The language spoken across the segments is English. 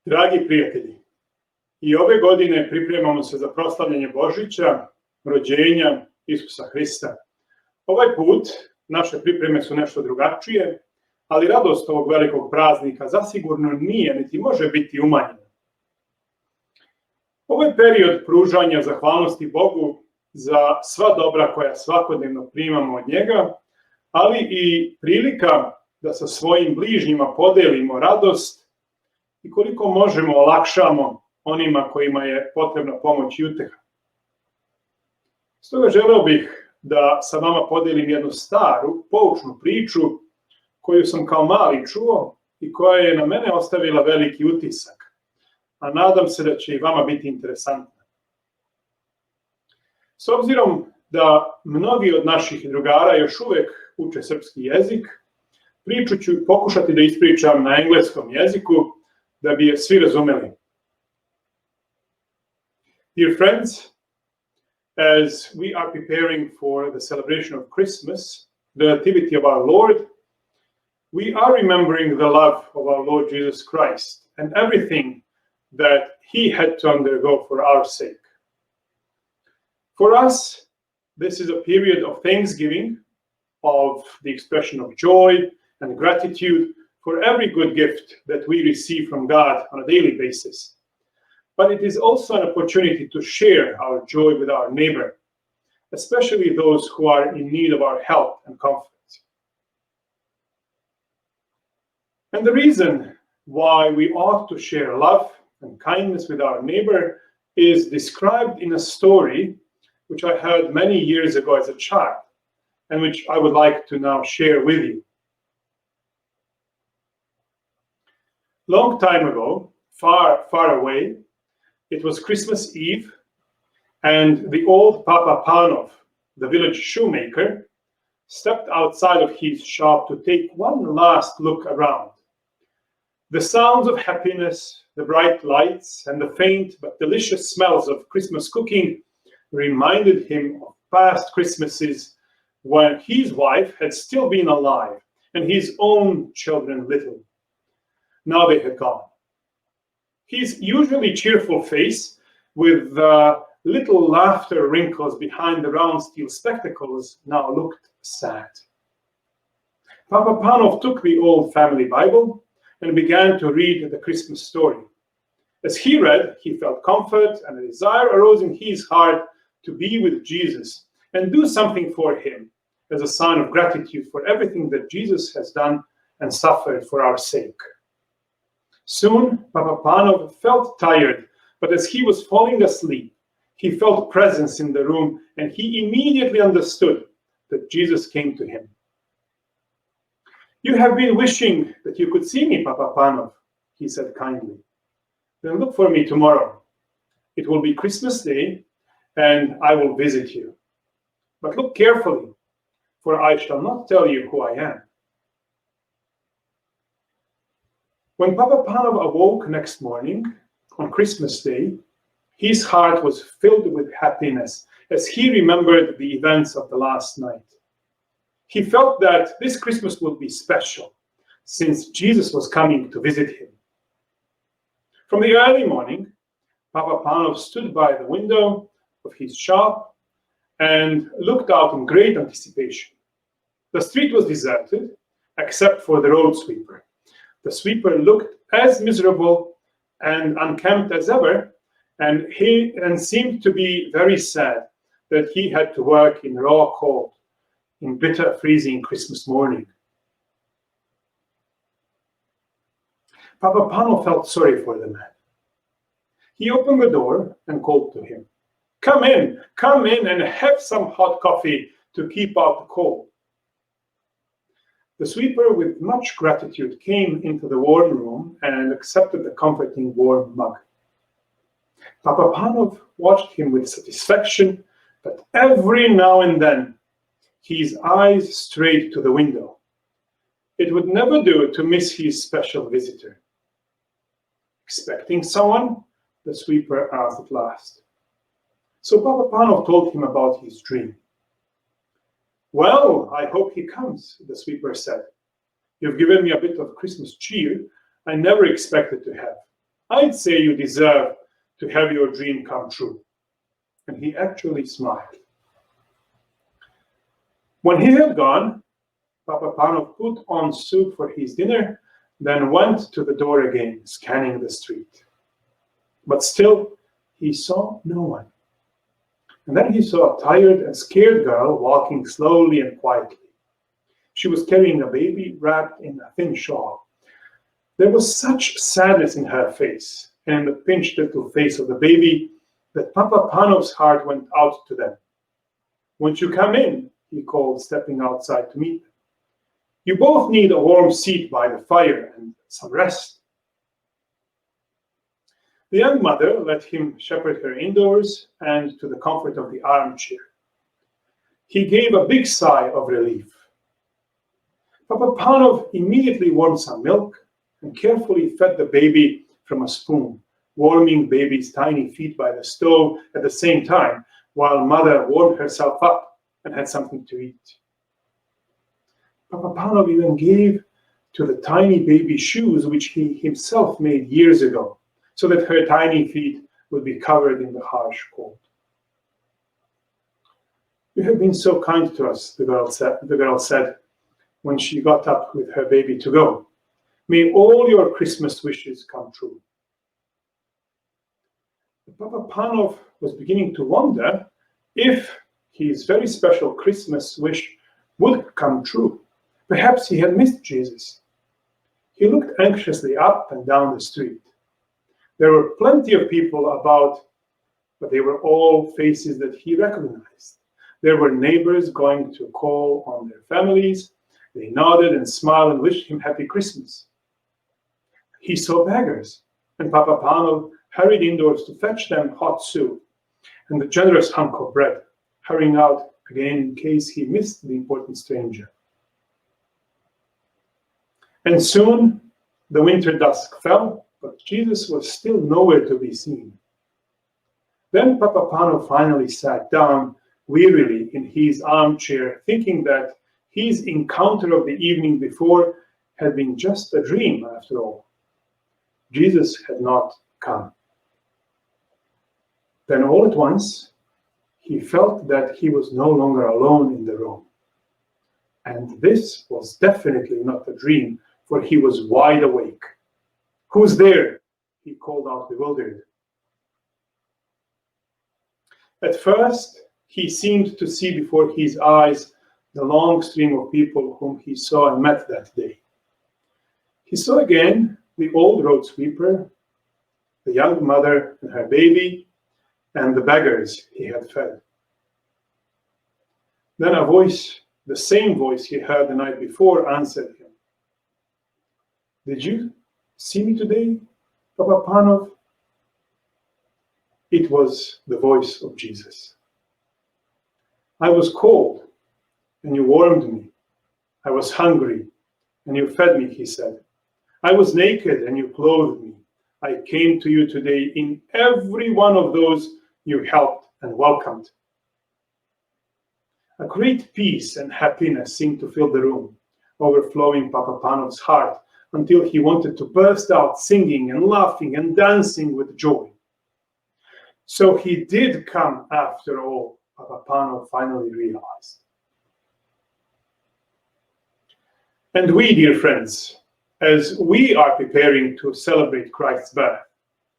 Dragi prijatelji, i ove godine pripremamo se za proslavljanje Božića, rođenja Isusa Hrista. Ovaj put naše pripreme su nešto drugačije, ali radost ovog velikog praznika zasigurno nije niti može biti umanjena. Ovo je period pružanja zahvalnosti Bogu za sva dobra koja svakodnevno primamo od njega, ali i prilika da sa svojim bližnjima podelimo radost i koliko možemo olakšamo onima kojima je potrebna pomoć i uteha. Stoga želeo bih da sa vama podelim jednu staru, poučnu priču koju sam kao mali čuo i koja je na mene ostavila veliki utisak, a nadam se da će i vama biti interesantna. S obzirom da mnogi od naših drugara još uvek uče srpski jezik, priču ću pokušati da ispričam na engleskom jeziku da bi je svi razumeli. Dear friends, as we are preparing for the celebration of Christmas, the Nativity of our Lord, we are remembering the love of our Lord Jesus Christ and everything that he had to undergo for our sake. For us, this is a period of thanksgiving, of the expression of joy and gratitude for every good gift that we receive from God on a daily basis. But it is also an opportunity to share our joy with our neighbor, especially those who are in need of our help and comfort. And the reason why we ought to share love and kindness with our neighbor is described in a story which I heard many years ago as a child, and which I would like to now share with you. Long time ago, far, far away, it was Christmas Eve, and the old Papa Panov, the village shoemaker, stepped outside of his shop to take one last look around. The sounds of happiness, the bright lights, and the faint but delicious smells of Christmas cooking reminded him of past Christmases when his wife had still been alive and his own children little. Now they had gone. His usually cheerful face, with little laughter wrinkles behind the round steel spectacles, now looked sad. Papa Panov took the old family Bible and began to read the Christmas story. As he read, he felt comfort, and a desire arose in his heart to be with Jesus and do something for him as a sign of gratitude for everything that Jesus has done and suffered for our sake. Soon, Papa Panov felt tired, but as he was falling asleep, he felt presence in the room, and he immediately understood that Jesus came to him. "You have been wishing that you could see me, Papa Panov," he said kindly. "Then look for me tomorrow. It will be Christmas Day, and I will visit you. But look carefully, for I shall not tell you who I am." When Papa Panov awoke next morning, on Christmas Day, his heart was filled with happiness as he remembered the events of the last night. He felt that this Christmas would be special, since Jesus was coming to visit him. From the early morning, Papa Panov stood by the window of his shop and looked out in great anticipation. The street was deserted, except for the road sweeper. The sweeper looked as miserable and unkempt as ever, and seemed to be very sad that he had to work in raw cold, in bitter, freezing Christmas morning. Papa Panov felt sorry for the man. He opened the door and called to him, come in and have some hot coffee to keep out the cold." The sweeper, with much gratitude, came into the warm room and accepted the comforting warm mug. Papa Panov watched him with satisfaction, but every now and then his eyes strayed to the window. It would never do to miss his special visitor. "Expecting someone?" the sweeper asked at last. So Papa Panov told him about his dream. "Well, I hope he comes," the sweeper said. "You've given me a bit of Christmas cheer I never expected to have. I'd say you deserve to have your dream come true." And he actually smiled. When he had gone, Papa Panov put on soup for his dinner, then went to the door again, scanning the street. But still, he saw no one. And then he saw a tired and scared girl walking slowly and quietly. She was carrying a baby wrapped in a thin shawl. There was such sadness in her face and in the pinched little face of the baby that Papa Panov's heart went out to them. "Won't you come in?" he called, stepping outside to meet them. "You both need a warm seat by the fire and some rest." The young mother let him shepherd her indoors and to the comfort of the armchair. He gave a big sigh of relief. Papa Panov immediately warmed some milk and carefully fed the baby from a spoon, warming baby's tiny feet by the stove at the same time, while mother warmed herself up and had something to eat. Papa Panov even gave to the tiny baby shoes which he himself made years ago, so that her tiny feet would be covered in the harsh cold. "You have been so kind to us," the girl said when she got up with her baby to go. "May all your Christmas wishes come true." Papa Panov was beginning to wonder if his very special Christmas wish would come true. Perhaps he had missed Jesus. He looked anxiously up and down the street. There were plenty of people about, but they were all faces that he recognized. There were neighbors going to call on their families. They nodded and smiled and wished him Happy Christmas. He saw beggars, and Papa Panov hurried indoors to fetch them hot soup and a generous hunk of bread, hurrying out again in case he missed the important stranger. And soon the winter dusk fell, but Jesus was still nowhere to be seen. Then Papa Panov finally sat down wearily in his armchair, thinking that his encounter of the evening before had been just a dream after all. Jesus had not come. Then all at once, he felt that he was no longer alone in the room. And this was definitely not a dream, for he was wide awake. "Who's there?" he called out, bewildered. At first, he seemed to see before his eyes the long stream of people whom he saw and met that day. He saw again the old road sweeper, the young mother and her baby, and the beggars he had fed. Then a voice, the same voice he heard the night before, answered him. "Did you see me today, Papa Panov?" It was the voice of Jesus. "I was cold, and you warmed me. I was hungry, and you fed me," he said. "I was naked, and you clothed me. I came to you today in every one of those you helped and welcomed." A great peace and happiness seemed to fill the room, overflowing Papa Panov's heart until he wanted to burst out singing and laughing and dancing with joy. So he did come after all, Papa Panov finally realized. And we, dear friends, as we are preparing to celebrate Christ's birth,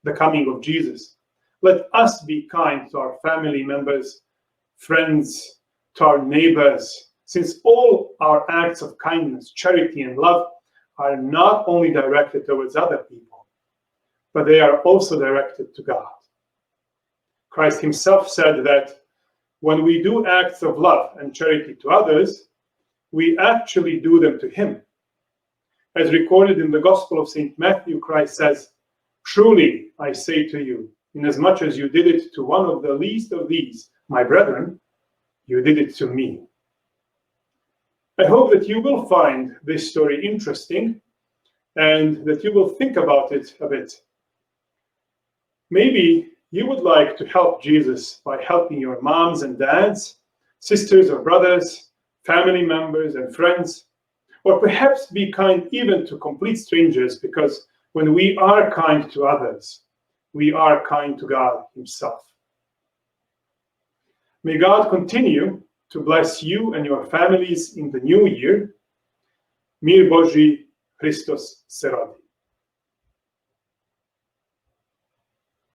the coming of Jesus, let us be kind to our family members, friends, to our neighbors, since all our acts of kindness, charity, and love are not only directed towards other people, but they are also directed to God. Christ himself said that when we do acts of love and charity to others, we actually do them to him. As recorded in the Gospel of St. Matthew, Christ says, "Truly, I say to you, inasmuch as you did it to one of the least of these, my brethren, you did it to me." I hope that you will find this story interesting and that you will think about it a bit. Maybe you would like to help Jesus by helping your moms and dads, sisters or brothers, family members and friends, or perhaps be kind even to complete strangers because When we are kind to others, we are kind to God Himself. May God continue to bless you and your families in the new year. Mir Božji, Hristos se rodi.